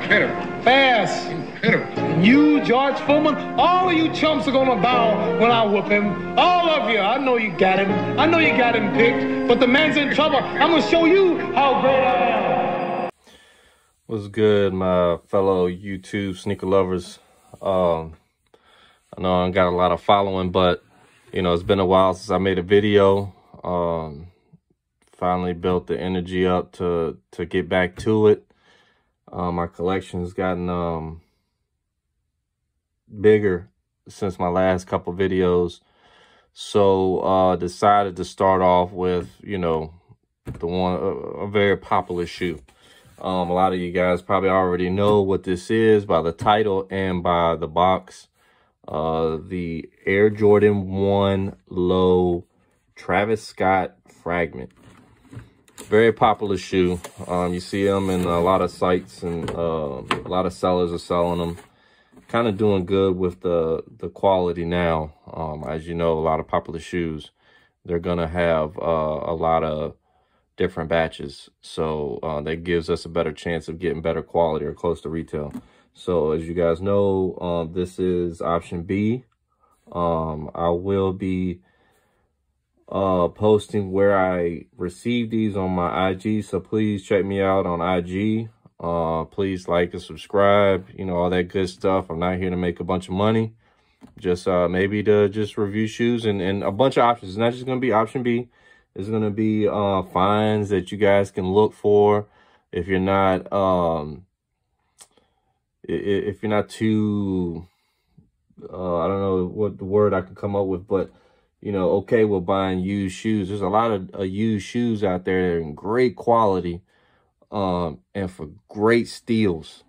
Confederate. Fast. Confederate. You, George Foreman, all of you chumps are gonna bow when I whoop him. All of you. I know you got him. I know you got him picked, but the man's in trouble. I'm gonna show you how great I am. What's good, my fellow YouTube sneaker lovers? I know I got a lot of following, but you know, it's been a while since I made a video. Finally built the energy up to get back to it. My collection's gotten bigger since my last couple videos, so decided to start off with, you know, a very popular shoe. A lot of you guys probably already know what this is by the title and by the box. The Air Jordan 1 Low Travisscott Fragment. Very popular shoe. You see them in a lot of sites, and a lot of sellers are selling them. Kind of doing good with the quality now. As you know, a lot of popular shoes, they're gonna have a lot of different batches, so that gives us a better chance of getting better quality or close to retail. So as you guys know, this is option B. I will be posting where I received these on my IG, so please check me out on IG. Please like and subscribe, you know, all that good stuff. I'm not here to make a bunch of money, just maybe to just review shoes and a bunch of options. It's not just going to be option B. It's going to be finds that you guys can look for if you're not if you're not too I don't know what the word I can come up with, but you know, okay with buying used shoes. There's a lot of used shoes out there in great quality and for great steals,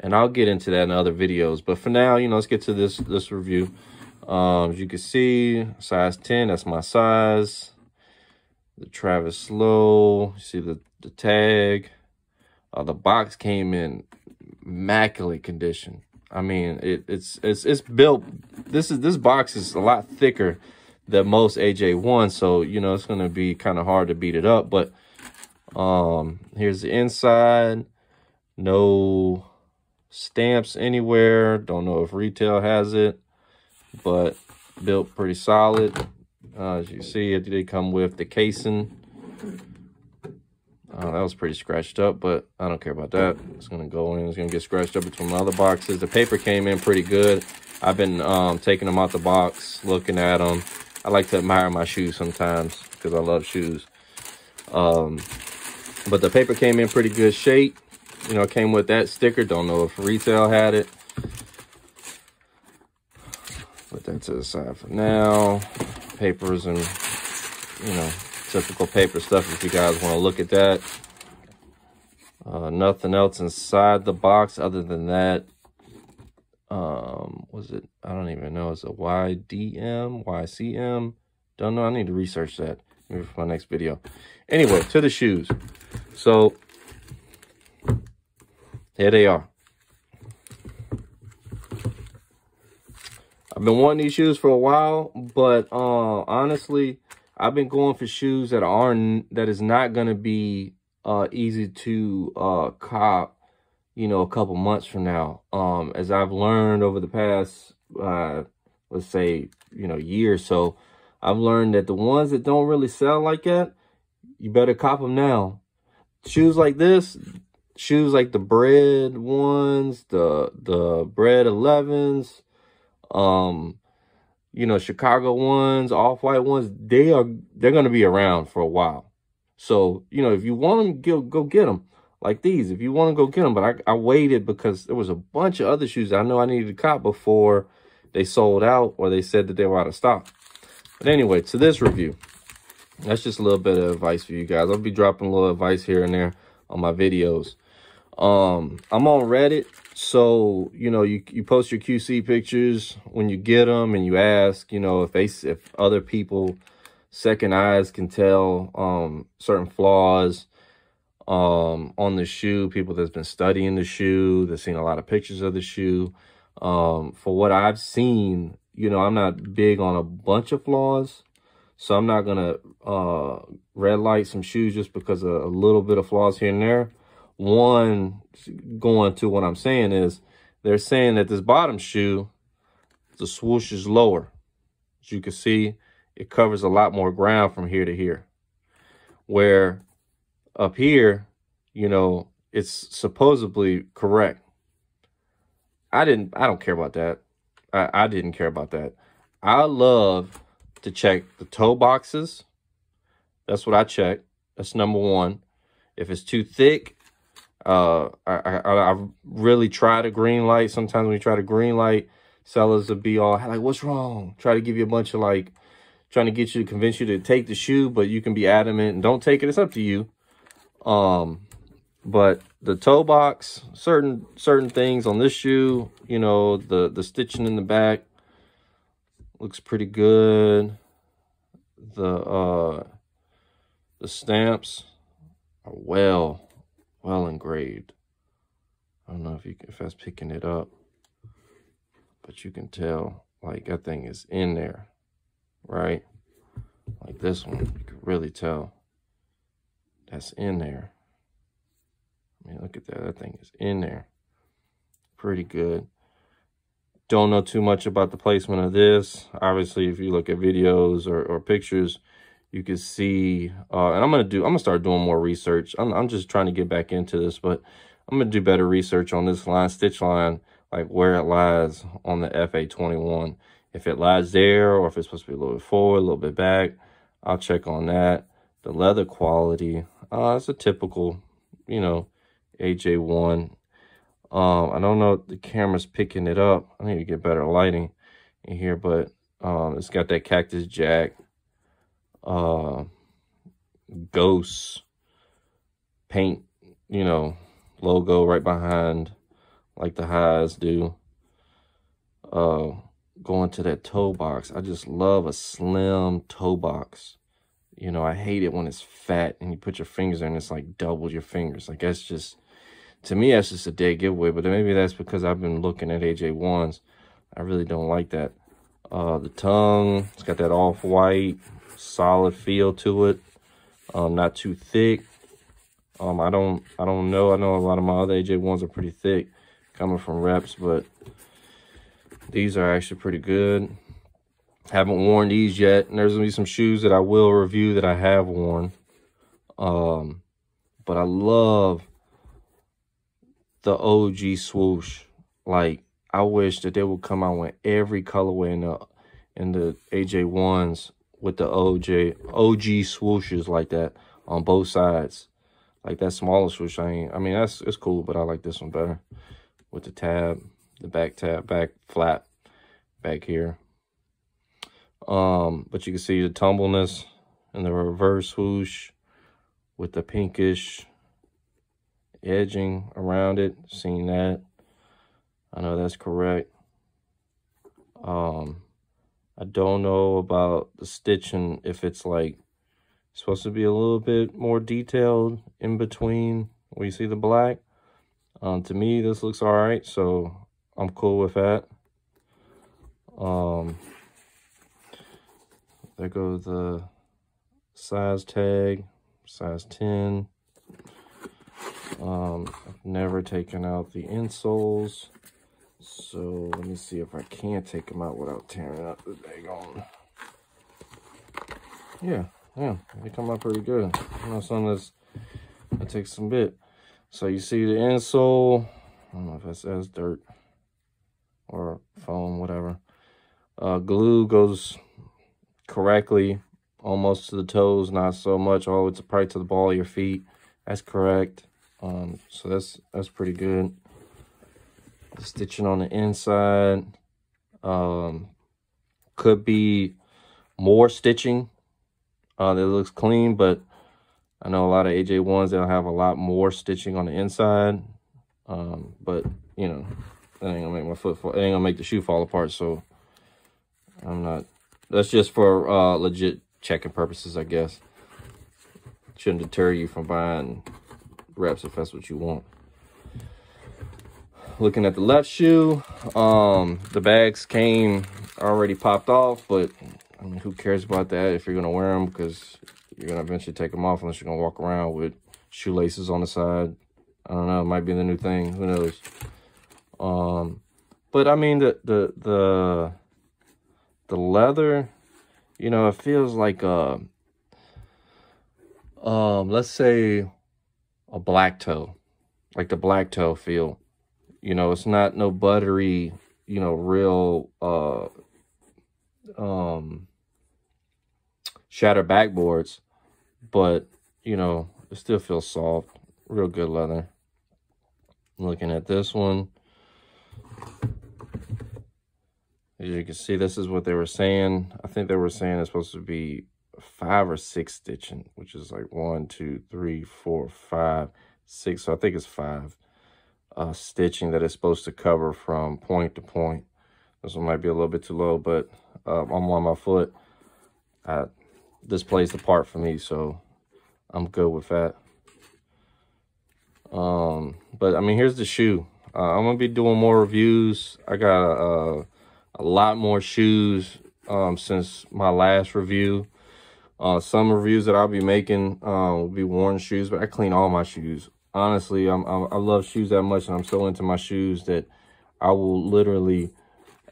and I'll get into that in other videos. But for now, you know, let's get to this review. As you can see, size 10, that's my size. The Travis Low, you see the tag. The box came in immaculate condition. I mean, it's built. This box is a lot thicker than most AJ1, so you know it's gonna be kind of hard to beat it up. But here's the inside. No stamps anywhere. Don't know if retail has it, but built pretty solid. As you see, they come with the casing. That was pretty scratched up, but I don't care about that. It's gonna go in. It's gonna get scratched up between my other boxes. The paper came in pretty good. I've been taking them out the box, looking at them. I like to admire my shoes sometimes because I love shoes. But the paper came in pretty good shape. You know, it came with that sticker. Don't know if retail had it. Put that to the side for now. Papers and, you know, typical paper stuff if you guys want to look at that. Nothing else inside the box other than that. Was it, I don't even know, it's a YCM, don't know. I need to research that maybe for my next video. Anyway, to the shoes. So here they are. I've been wanting these shoes for a while, but honestly, I've been going for shoes that is not going to be easy to cop, you know, a couple months from now. As I've learned over the past, let's say, you know, year or so, I've learned that the ones that don't really sell like that, you better cop them now. Shoes like this, shoes like the bread ones, the bread 11s, you know, Chicago ones, off-white ones, they're going to be around for a while. So, you know, if you want them, go get them. Like these, if you want to go get them. But I waited because there was a bunch of other shoes I know I needed to cop before they sold out or they said that they were out of stock. But anyway, to this review, that's just a little bit of advice for you guys. I'll be dropping a little advice here and there on my videos. I'm on Reddit, so you know you post your QC pictures when you get them, and you ask, you know, if other people, second eyes, can tell certain flaws on the shoe. People that's been studying the shoe, that's seen a lot of pictures of the shoe. For what I've seen, you know, I'm not big on a bunch of flaws, so I'm not gonna red light some shoes just because of a little bit of flaws here and there. one, going to what I'm saying is, they're saying that this bottom shoe, the swoosh is lower. As you can see, it covers a lot more ground from here to here. Where up here, you know, it's supposedly correct. I don't care about that. I didn't care about that. I love to check the toe boxes. That's what I check. That's number one. If it's too thick, I really try to green light. Sometimes when you try to green light, sellers will be all like, what's wrong? Try to give you a bunch of like, trying to get you to convince you to take the shoe, but you can be adamant and don't take it. It's up to you. But the toe box, certain things on this shoe, you know, the stitching in the back looks pretty good. The stamps are well engraved. I don't know if that's picking it up, but you can tell like that thing is in there, right? Like this one, you can really tell that's in there. I mean, look at that. That thing is in there. Pretty good. Don't know too much about the placement of this. Obviously, if you look at videos or pictures, you can see, and I'm gonna start doing more research. I'm just trying to get back into this, but I'm gonna do better research on this stitch line, like where it lies on the FA21. If it lies there, or if it's supposed to be a little bit forward, a little bit back, I'll check on that. The leather quality, it's a typical, you know, AJ1. I don't know if the camera's picking it up. I need to get better lighting in here, but it's got that Cactus Jack ghost paint, you know, logo right behind, like the highs do. Going to that toe box, I just love a slim toe box. You know, I hate it when it's fat and you put your fingers in, it's like double your fingers. Like, that's just, to me, that's just a dead giveaway. But maybe that's because I've been looking at AJ1s. I really don't like that. The tongue, it's got that off-white, solid feel to it. Not too thick. I don't know. I know a lot of my other AJ1s are pretty thick coming from reps, but these are actually pretty good. Haven't worn these yet, and there's gonna be some shoes that I will review that I have worn. But I love the OG swoosh. Like, I wish that they would come out with every colorway in the AJ1s with the OG swooshes like that on both sides. Like that smaller swoosh, I mean, it's cool, but I like this one better with the tab, the back tab, back flap back here. But you can see the tumbleness and the reverse swoosh with the pinkish edging around it. Seen that. I know that's correct. I don't know about the stitching, if it's like supposed to be a little bit more detailed in between where you see the black. To me, this looks all right, so I'm cool with that. There goes the size tag, size 10. I've never taken out the insoles, so let me see if I can take them out without tearing up the daggone. Yeah, they come out pretty good. You know, something that takes some bit. So you see the insole. I don't know if that's dirt or foam, whatever. Glue goes correctly almost to the toes, not so much all the way right to the ball of your feet. That's correct. So that's pretty good. The stitching on the inside, could be more stitching. That looks clean, but I know a lot of AJ1s, they'll have a lot more stitching on the inside. But you know, that ain't gonna make my foot fall, it ain't gonna make the shoe fall apart. So I'm not, that's just for legit checking purposes, I guess. Shouldn't deter you from buying reps if that's what you want. Looking at the left shoe, the bags came already popped off, but I mean, who cares about that if you're gonna wear them, because you're gonna eventually take them off unless you're gonna walk around with shoelaces on the side. I don't know, it might be the new thing, who knows. But I mean, the leather, you know, it feels like let's say a black toe, like the black toe feel. You know, it's not no buttery, you know, real shatter backboards, but you know, it still feels soft, real good leather. Looking at this one, as you can see, this is what they were saying. I think they were saying it's supposed to be 5 or 6 stitching, which is like 1, 2, 3, 4, 5, 6. So I think it's 5 stitching that it's supposed to cover from point to point. This one might be a little bit too low, but I'm on my foot. This plays the part for me, so I'm good with that. But I mean, here's the shoe. I'm gonna be doing more reviews. I got a lot more shoes since my last review. Some reviews that I'll be making will be worn shoes, but I clean all my shoes. Honestly, I love shoes that much, and I'm so into my shoes that I will literally,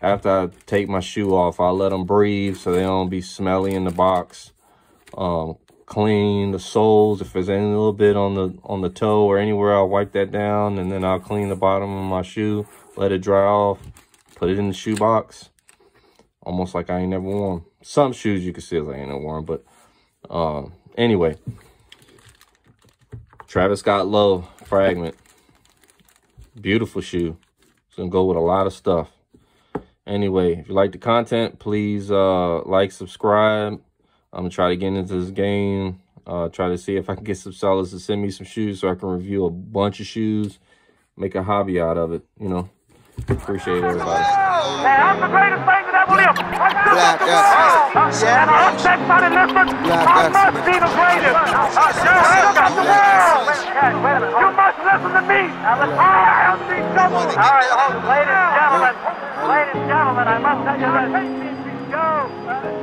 after I take my shoe off, I'll let them breathe so they don't be smelly in the box. Clean the soles. If there's any little bit on the toe or anywhere, I'll wipe that down, and then I'll clean the bottom of my shoe, let it dry off, put it in the shoe box, almost like I ain't never worn. Some shoes you can see as I ain't never worn, but anyway, Travisscott Low Fragment, beautiful shoe. It's gonna go with a lot of stuff. Anyway, if you like the content, please like, subscribe. I'm gonna try to get into this game. Try to see if I can get some sellers to send me some shoes so I can review a bunch of shoes, make a hobby out of it, you know. Appreciate everybody. Man, I'm the greatest thing that ever lived. And I'm somebody listen. I must be the greatest. Look at the world. You must listen to me. I am the double. All right, ladies and gentlemen, I must tell you this. Go.